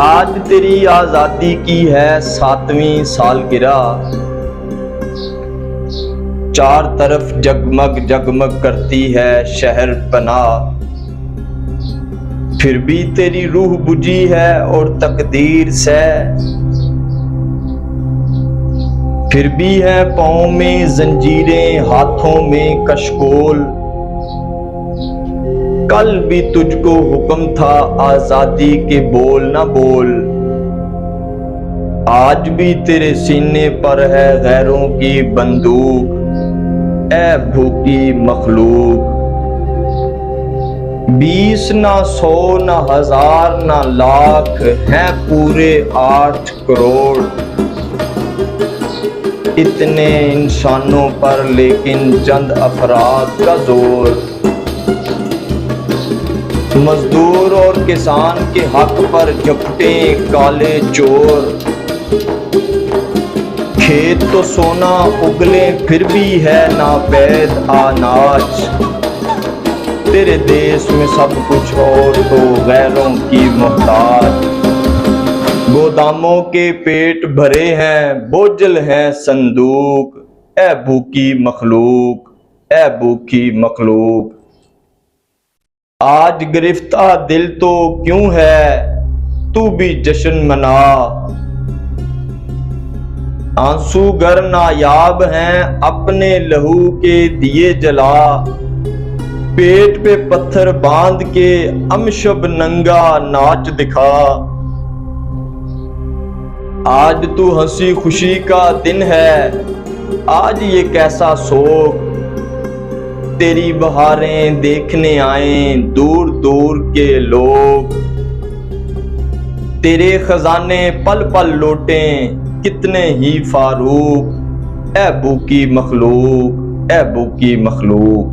आज तेरी आजादी की है 7वीं सालगिरह। चार तरफ जगमग जगमग करती है शहर पनाह। फिर भी तेरी रूह बुझी है और तकदीर से। फिर भी है पाँव में जंजीरें, हाथों में कशकोल। कल भी तुझको हुक्म था आजादी के बोल ना बोल। आज भी तेरे सीने पर है गैरों की बंदूक। ऐ भूखी मखलूक, 20 ना 100 ना 1000 ना लाख हैं पूरे 8 करोड़। इतने इंसानों पर लेकिन चंद अफराद का जोर। मजदूर और किसान के हक पर झपटे काले चोर। खेत तो सोना उगले फिर भी है नापैद अनाज। तेरे देश में सब कुछ और तो गैरों की मोहताज। गोदामों के पेट भरे हैं, बोझल हैं संदूक। ऐ भूखी मखलूक, ऐ भूखी मखलूक। आज गिरफ्ता दिल तो क्यों है, तू भी जश्न मना। आंसू गर नायाब हैं, अपने लहू के दिए जला। पेट पे पत्थर बांध के अमशब नंगा नाच दिखा। आज तू हंसी खुशी का दिन है, आज ये कैसा शोक। तेरी बहारें देखने आए दूर दूर के लोग। तेरे खजाने पल पल लौटें कितने ही फारूक। ऐ भूखी मखलूक, ऐ भूखी मखलूक।